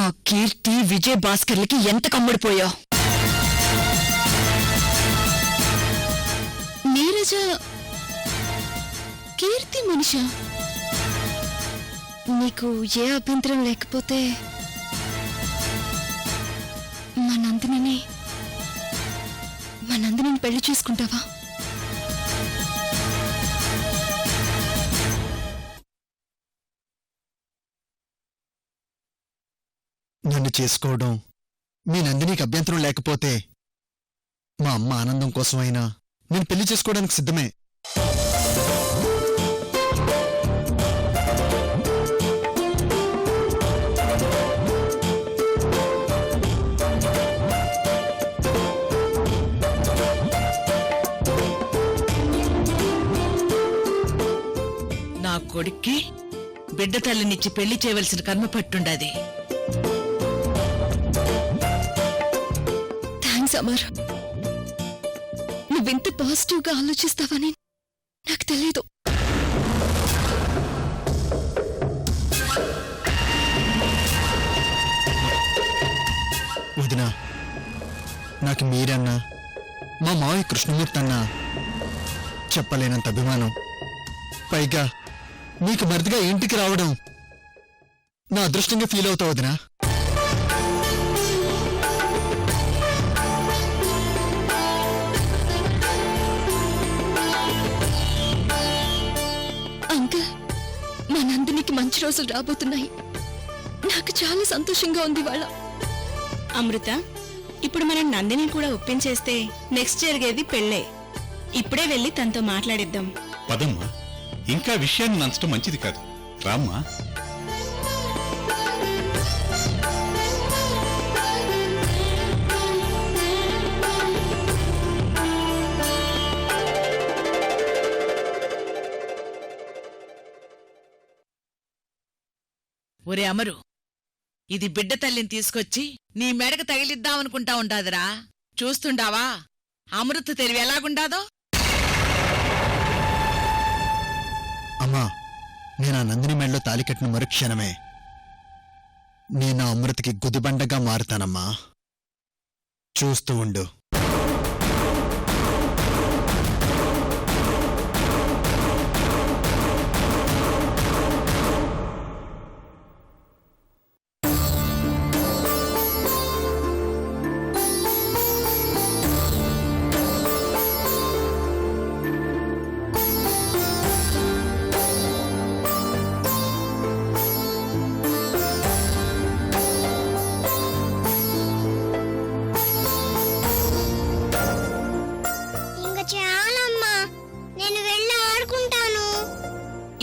ఆ కీర్తి విజయ్ భాస్కర్లకి ఎంత కమ్ముడిపోయావు. నీరజ కీర్తి మనిషా? నీకు ఏ అభ్యంతరం లేకపోతే మా నందినిని పెళ్లి చేసుకుంటావా? నన్ను చేసుకోవడం మీ నందినికి అభ్యంతరం లేకపోతే మా అమ్మ ఆనందం కోసమైనా నేను పెళ్లి చేసుకోవడానికి సిద్ధమే. నా కొడుక్కి బిడ్డ తల్లినిచ్చి పెళ్లి చేయవలసిన కర్మ పట్టుండాది. థ్యాంక్స్ అమర్. నువ్వింత పాజిటివ్గా ఆలోచిస్తావని నాకు తెలియదు. వదినా, నాకు మీరన్నా మా మావయ్య కృష్ణమూర్తి అన్నా చెప్పలేనంత అభిమానం. పైగా నీకు మరిదిగా ఇంటికి రావడం నా అదృష్టంగా ఫీల్ అవుతావు వదినా. అంకుల్, మా నందినికి మంచి రోజులు రాబోతున్నాయి. నాకు చాలా సంతోషంగా ఉంది వాళ్ళ. అమృత, ఇప్పుడు మనం నందిని కూడా ఒప్పించేస్తే నెక్స్ట్ జరిగేది పెళ్ళే. ఇప్పుడే వెళ్ళి తనతో మాట్లాడిద్దాం. పదమ్మా, ఇంకా విషయాన్ని నంచడం మంచిది కాదు. రామ్మా. ఒరే అమరు, ఇది బిడ్డ తల్లిని తీసుకొచ్చి నీ మెడకు తగిలిద్దామనుకుంటా ఉంటాదిరా. చూస్తుండావా అమృత తెలివి ఎలాగుండాదో? అమ్మా, నేను ఆ నందిని మెడలో తాలి కట్టిన మరుక్షణమే నేను ఆ అమృతకి గుదిబండగా మారుతానమ్మా. చూస్తూ ఉండు.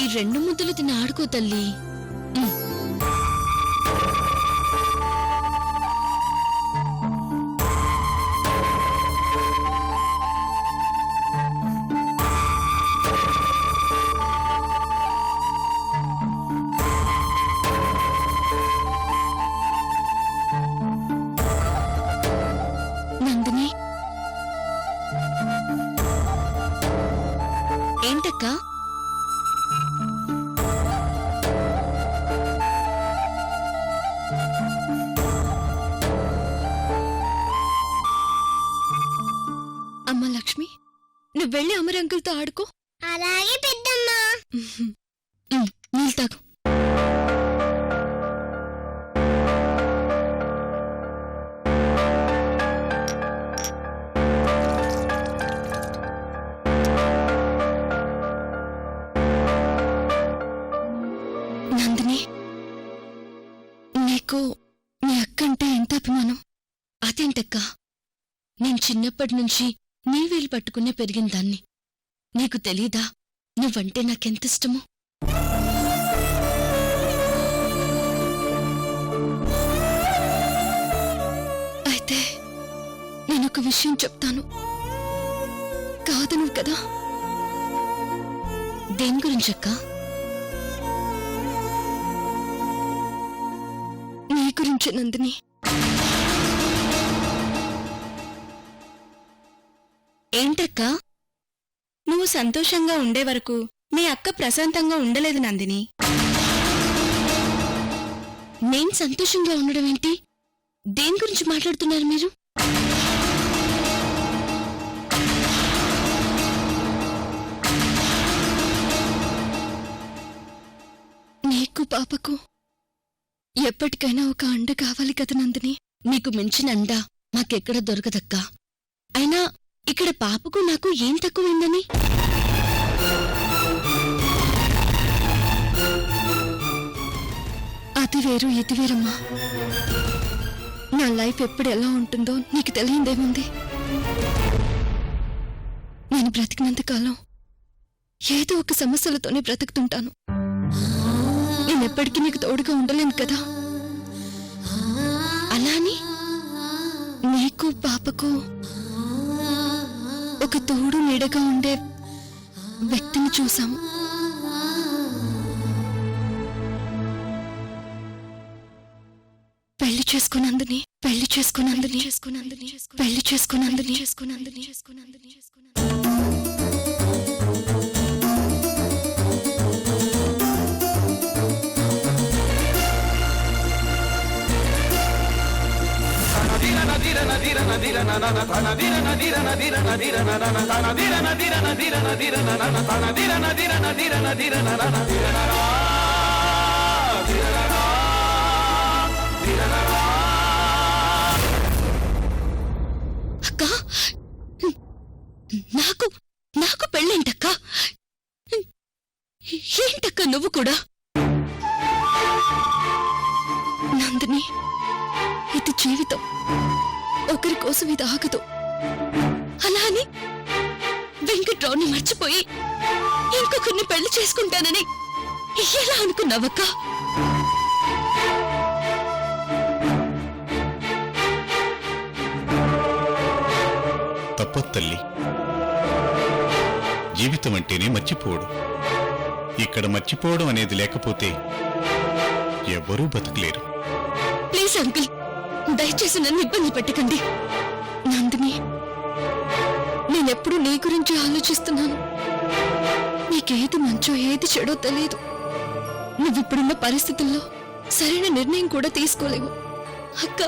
ఈ 2 ముద్దలు తిని ఆడుకో తల్లి. నందిని, ఏంటక్కా? అమ్మ లక్ష్మి, నువ్వు వెళ్ళి అమర్ అంకుల్తో ఆడుకో. అలాగే పెద్దమ్మా. నీళ్ళు తాగు. నందిని, నీకు నీ అక్కంటే ఎంత అభిమానం. అదేంటక్కా, నేను చిన్నప్పటి నుంచి నీ వేలు పట్టుకునే పెరిగిన దాన్ని. నీకు తెలీదా నువ్వంటే నాకెంతిష్టమో? అయితే నేనొక విషయం చెప్తాను, కాదను కదా? దేని గురించక్కా? నీ గురించే నందిని. ఏంటక్కా? నువ్వు సంతోషంగా ఉండే వరకు మీ అక్క ప్రశాంతంగా ఉండలేదు నందిని. నేను సంతోషంగా ఉండడం ఏంటి? దేని గురించి మాట్లాడుతున్నారు మీరు? నీకు పాపకు ఎప్పటికైనా ఒక అండ కావాలి కదా నందిని. నీకు మించిన అండ మాకెక్కడ దొరకదక్కా. అయినా ఇక్కడ పాపకు నాకు ఏం తక్కువైందని? అది వేరు ఇది వేరమ్మా. నా లైఫ్ ఎప్పుడు ఎలా ఉంటుందో నీకు తెలియందేముంది. నేను బ్రతికినంతకాలం ఏదో ఒక సమస్యలతోనే బ్రతుకుతుంటాను. నేనెప్పటికీ నీకు తోడుగా ఉండలేను కదా. అలాని నీకు పాపకు ఒక తోడు నీడగా ఉండే వ్యక్తిని చూశాము. పెళ్లి చేసుకున్నందుని పెళ్లి చేసుకున్నందుని చేసుకున్నందుని పెళ్లి చేసుకున్నందుని చేసుకున్నందుని చేసుకున్నందుని అక్క, నాకు నాకు పెళ్ళేంటక్క? ఏంటక్క నువ్వు కూడా? నందిని, ఇది జీవితం. ఒకరి కోసం ఇది ఆగదు. అలా అని వెంకట్రావుని మర్చిపోయి ఇంకొకరిని పెళ్లి చేసుకుంటానని ఎలా అనుకున్నావక్క? తప్పొద్దు తల్లి. జీవితం అంటేనే మర్చిపోవడం. ఇక్కడ మర్చిపోవడం అనేది లేకపోతే ఎవ్వరూ బతకలేరు. ప్లీజ్ అంకుల్, దయచేసి నన్ను ఇబ్బంది పెట్టకండి. నందిని, నేనెప్పుడు నీ గురించి ఆలోచిస్తున్నాను. నీకేది మంచో ఏది చెడో తెలియదు. నువ్విప్పుడున్న పరిస్థితుల్లో సరైన నిర్ణయం కూడా తీసుకోలేవు. అక్క,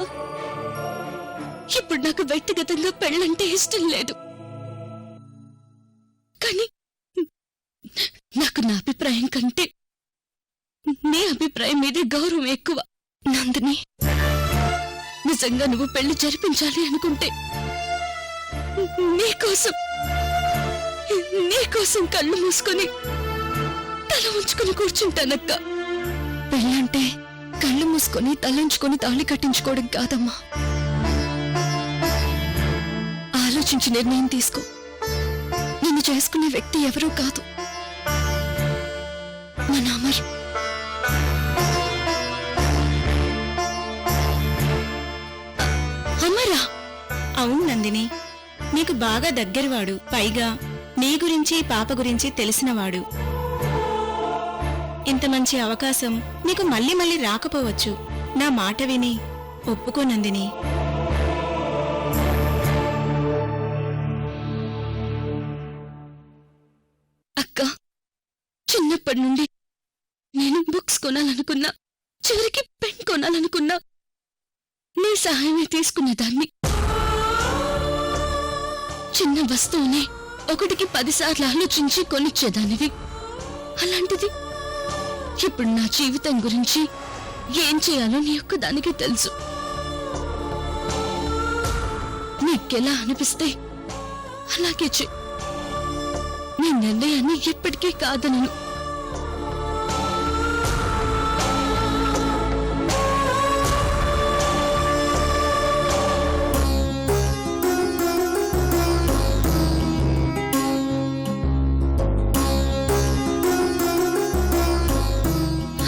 ఇప్పుడు నాకు వ్యక్తిగతంగా పెళ్ళంటే ఇష్టం లేదు. కానీ నాకు నా అభిప్రాయం కంటే నీ అభిప్రాయం మీదే గౌరవం ఎక్కువ. నందిని, నిజంగా నువ్వు పెళ్లి జరిపించాలి అనుకుంటే నీకోసం కళ్ళు మూసుకొని తల ఉంచుకొని కూర్చుంటానక్క. పెళ్ళంటే కళ్ళు మూసుకొని తలంచుకొని తాళి కట్టించుకోవడం కాదమ్మా. ఆలోచించి నిర్ణయం తీసుకో. నిన్ను చేసుకునే వ్యక్తి ఎవరో కాదు, మన అమర్. అమరా? అవును నందిని, నీకు బాగా దగ్గరవాడు. పైగా నీ గురించి పాప గురించి తెలిసినవాడు. ఇంత మంచి అవకాశం నీకు మళ్ళీ మళ్ళీ రాకపోవచ్చు. నా మాట విని ఒప్పుకో నందిని. అక్క, చిన్నప్పటి నుండి నేను బుక్స్ కొనాలనుకున్నా, చివరికి పెన్ కొనాలనుకున్నా నీ సహాయమే తీసుకునేదాన్ని. చిన్న వస్తువునే 1కి 10 సార్లు ఆలోచించి కొనిచ్చేదానివి. అలాంటిది ఇప్పుడు నా జీవితం గురించి ఏం చేయాలో నీ ఒక్కదానికి తెలుసు. నీకెలా అనిపిస్తే అలాగే చెయ్యి. నీ నిర్ణయాన్ని ఎప్పటికీ కాదనను.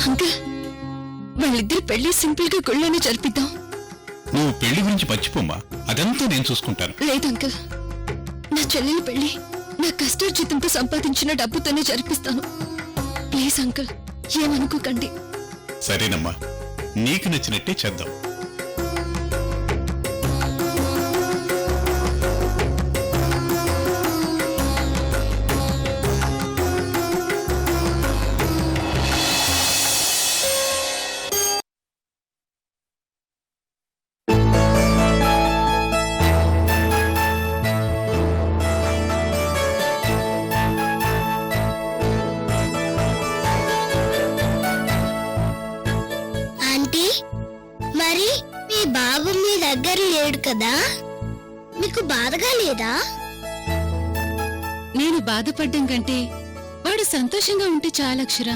అంకుల్, వాళ్ళిద్దరి పెళ్లి సింపుల్ గా గుళ్ళోనే జరిపిద్దాం. నువ్వు పెళ్లి గురించి మర్చిపోమ్మా. అదంతా నేను చూసుకుంటాను. లేదు అంకుల్, నా చెల్లెలి పెళ్లి నా కష్టార్జితంతో సంపాదించిన డబ్బుతోనే జరిపిస్తాను. ప్లీజ్ అంకుల్, ఏమనుకోకండి. సరేనమ్మా, నీకు నచ్చినట్టే చేద్దాం. మరి మీ బాబు మీ దగ్గర లేడు కదా, మీకు బాధగా లేదా? నేను బాధపడ్డం కంటే వాడు సంతోషంగా ఉంటే చాలక్షర.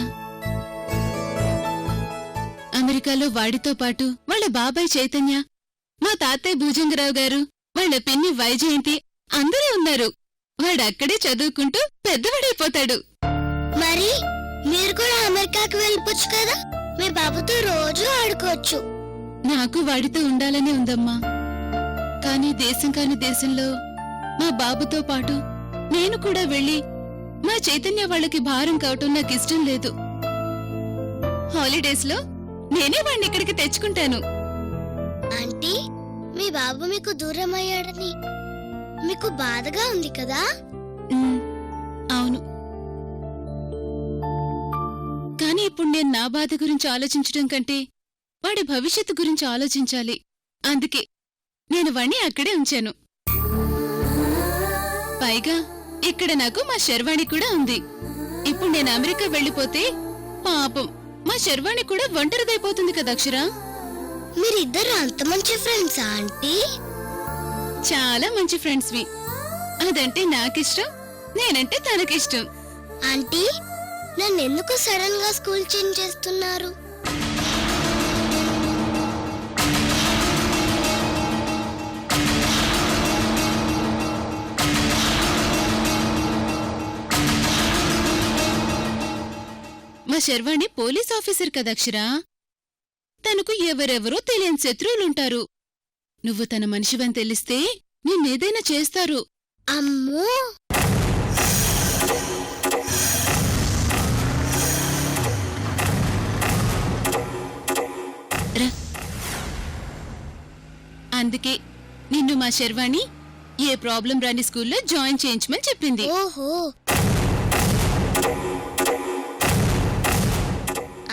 అమెరికాలో వాడితో పాటు వాళ్ళ బాబాయ్ చైతన్య, మా తాతయ్య భుజంగరావు గారు, వాళ్ళ పిన్ని వైజయంతి అందరూ ఉన్నారు. వాడక్కడే చదువుకుంటూ పెద్దవాడైపోతాడు. మరి మీరు కూడా అమెరికాకు వెళ్ళిపోవచ్చు కదా, మీ బాబుతో రోజు ఆడుకోవచ్చు. నాకు వాడితో ఉండాలనే ఉందమ్మా. కానీ దేశం కాని దేశంలో మా బాబుతో పాటు నేను కూడా వెళ్ళి మా చైతన్య వాళ్ళకి భారం కావటం నాకిష్టం లేదు. హాలిడేస్ లో నేనే వాడిని ఇక్కడికి తెచ్చుకుంటాను. ఆంటీ, మీ బాబు మీకు దూరం అయ్యాడని మీకు బాధగా ఉంది కదా? అవును, కానీ ఇప్పుడు నేను నా బాధ గురించి ఆలోచించడం కంటే వాడి భవిష్యత్తు గురించి ఆలోచించాలి. అందుకే నేను వాణ్ణి అక్కడే ఉంచాను. పైగా ఇక్కడ నాకు మా శర్వాణి కూడా ఉంది. ఇప్పుడు నేను అమెరికా వెళ్ళిపోతే పాపం మా శర్వాణి కూడా ఒంటరిదైపోతుంది కదా అక్షరా. మీరిద్దరు అంత మంచి ఫ్రెండ్సా ఆంటీ? చాలా మంచి ఫ్రెండ్స్వి. అదంటే నాకిష్టం, నేనంటే తనకిష్టం. ఆంటీ, నన్ను ఎందుకు సడన్ గా స్కూల్ చేంజ్ చేస్తున్నారు? మా శర్వాణి పోలీస్ ఆఫీసర్ కదక్షరా. తనకు ఎవరెవరో తెలియని శత్రువులుంటారు. నువ్వు తన మనిషివని తెలిస్తే నిన్నేదైనా చేస్తారు. అమ్మో, అందుకే నిన్ను మా శర్వాణి ఏ ప్రాబ్లం రాని స్కూల్లో జాయిన్ చేయించమని చెప్పింది. ఓహో.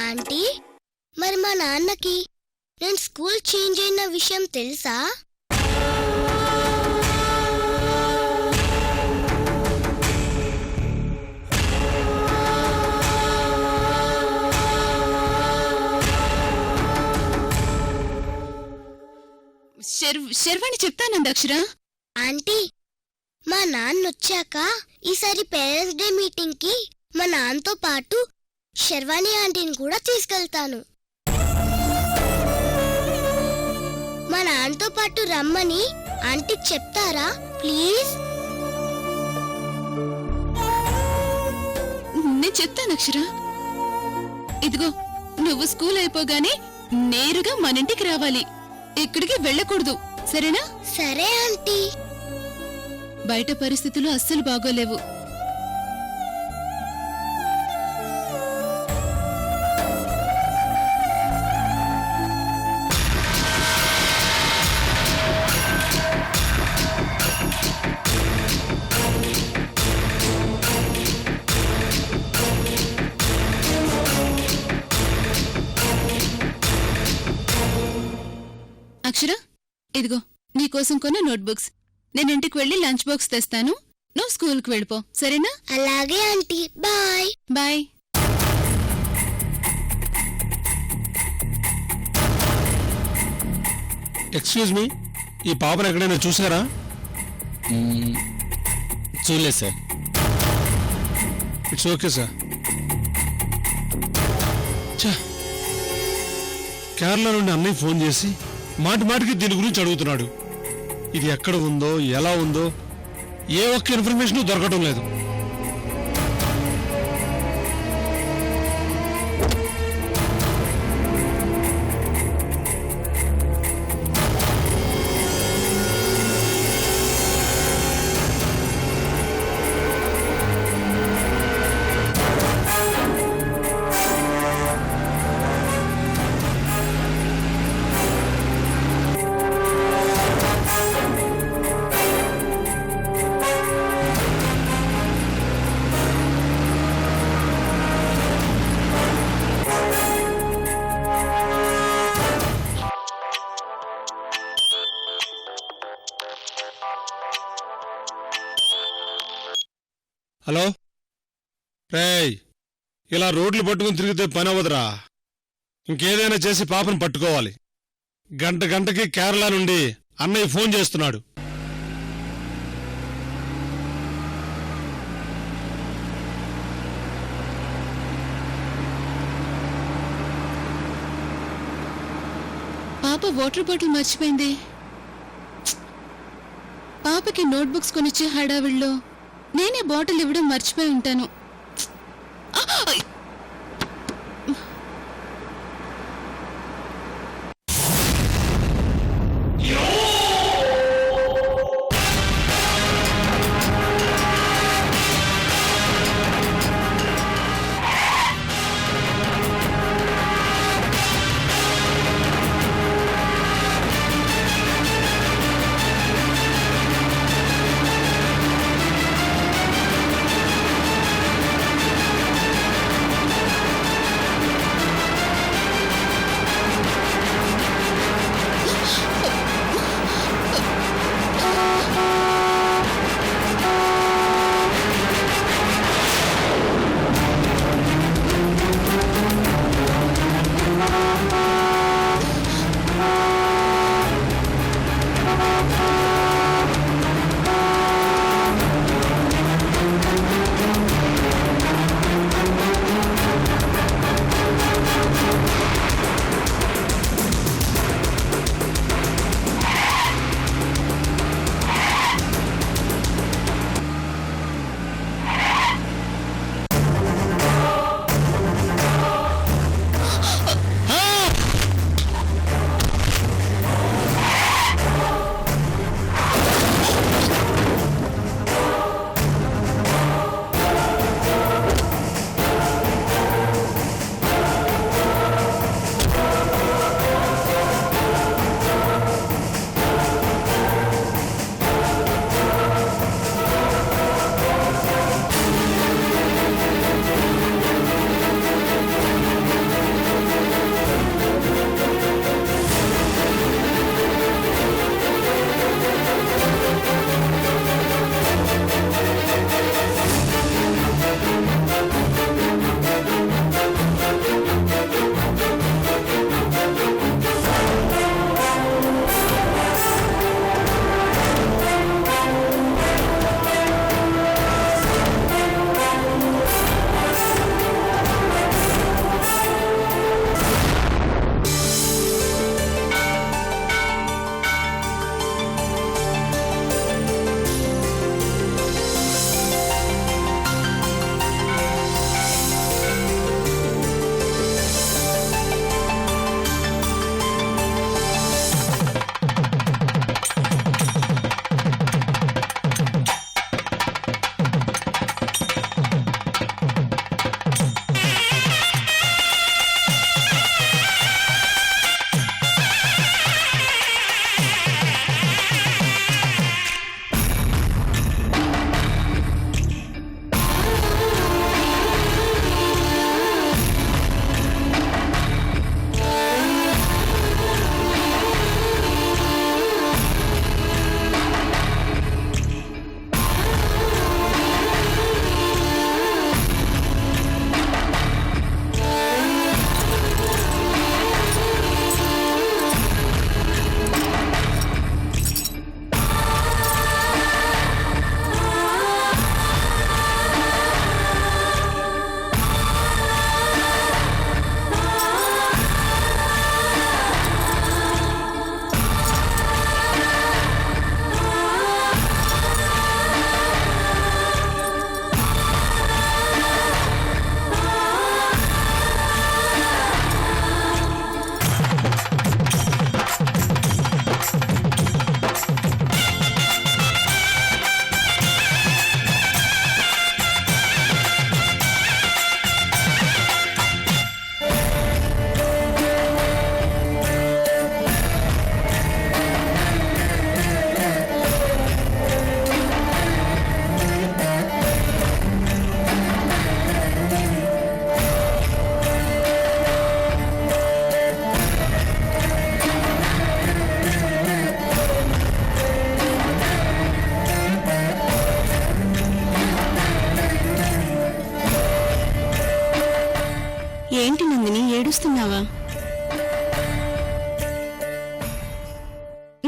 ఆంటీ, మరి మా నాన్నకి నేను స్కూల్ చేంజ్ అయిన విషయం తెలుసా? శర్వాణి చెప్తానంది అక్షరా. ఆంటీ, మా నాన్న వచ్చాక ఈసారి పేరెంట్స్ డే మీటింగ్ కి మా నాన్నతో పాటు శర్వాణి ఆంటీని కూడా తీసుకెళ్తాను. మా నాన్నతో పాటు రమ్మని ఆంటీకి చెప్తారా ప్లీజ్? నేను చెప్తాను అక్షరా. ఇదిగో, నువ్వు స్కూల్ అయిపోగానే నేరుగా మన ఇంటికి రావాలి. ఇక్కడికి వెళ్ళకూడదు, సరేనా? సరే ఆంటీ. బయట పరిస్థితులు అస్సలు బాగోలేవు. అక్షర, ఇదిగో నీకోసం కొన్న నోట్బుక్స్. నేను ఇంటికి వెళ్ళి లంచ్ బాక్స్ తెస్తాను. నువ్వు స్కూల్కి వెళ్ళిపో, సరేనా? అలాగే aunty, bye. Bye. Excuse me, ఈ పాపను ఎక్కడైనా చూసారా? చూడలేదు sir. It's okay sir. Kerala నుండి అన్నయ్య ఫోన్ చేసి మాటి మాటికి దీని గురించి అడుగుతున్నాడు. ఇది ఎక్కడ ఉందో, ఎలా ఉందో ఏ ఒక్క ఇన్ఫర్మేషన్ దొరకటం లేదు. హలో రేయ్, ఇలా రోడ్లు పట్టుకుని తిరిగితే పని అవ్వదురా. ఇంకేదైనా చేసి పాపను పట్టుకోవాలి. గంటకి కేరళ నుండి అన్నయ్య ఫోన్ చేస్తున్నాడు. పాప వాటర్ బాటిల్ మర్చిపోయింది. పాపకి నోట్బుక్స్ కొనిచ్చే హడావిడిలో నేనే బాటిల్ ఇవ్వడం మర్చిపోయి ఉంటాను.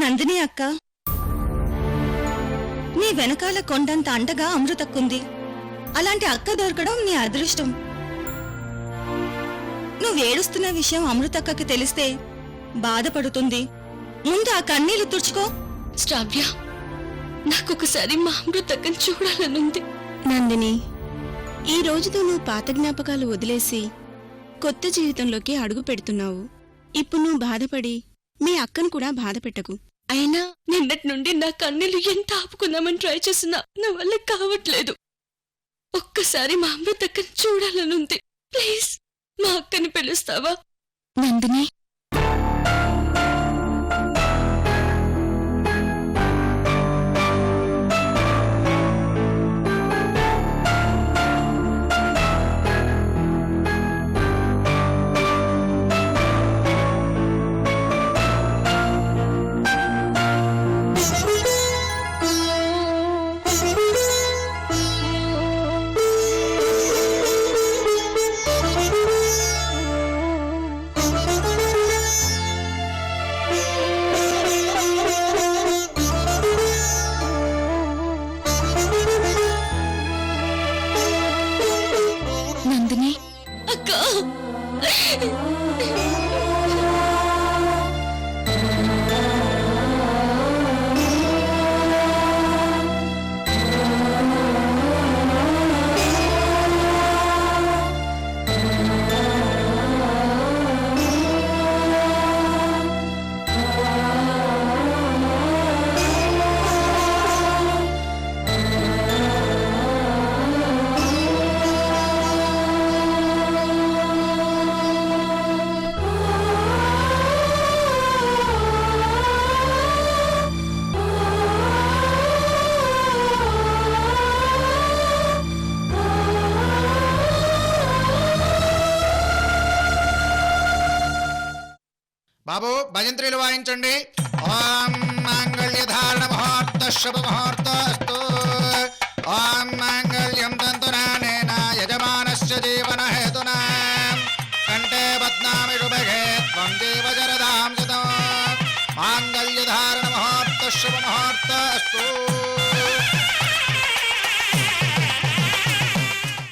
నందిని అక్క, నీ వెనకాల కొండంత అండగా అమృతక్కుంది. అలాంటి అక్క దొరకడం నీ అదృష్టం. నువ్వేడుస్తున్న విషయం అమృతక్కకి తెలిస్తే బాధపడుతుంది. ముందు ఆ కన్నీళ్లు తుడుచుకో. శ్రావ్య, నాకొకసారి మా అమృతక్కని చూడాలనుంది. నందిని, ఈ రోజుతో నువ్వు పాత జ్ఞాపకాలు వదిలేసి కొత్త జీవితంలోకి అడుగు పెడుతున్నావు. ఇప్పుడు నువ్వు బాధపడి మీ అక్కను కూడా బాధ పెట్టకు. అయినా నిన్నటి నుండి నా కన్నీళ్లు ఎంత ఆపుకుందామని ట్రై చేసినా నా వల్ల కావట్లేదు. ఒక్కసారి మా అమృతక్కని చూడాలనుంది. ప్లీజ్ మా అక్కని పిలుస్తావా? నందిని, నందిని, అక్క, బాబు భజంత్రీలు వాయించండి. ఓం మాంగళ్యధారణ ముహూర్త శుభ ముహూర్తస్తు. ఓం మాంగళ్యం తంతునానేన యజమానస్య జీవన హేతునా కంఠే బధ్నామి శుభగే త్వం జీవ శరదాం శతం. మాంగళ్యధారణ ముహూర్త శుభ ముహూర్తస్తు.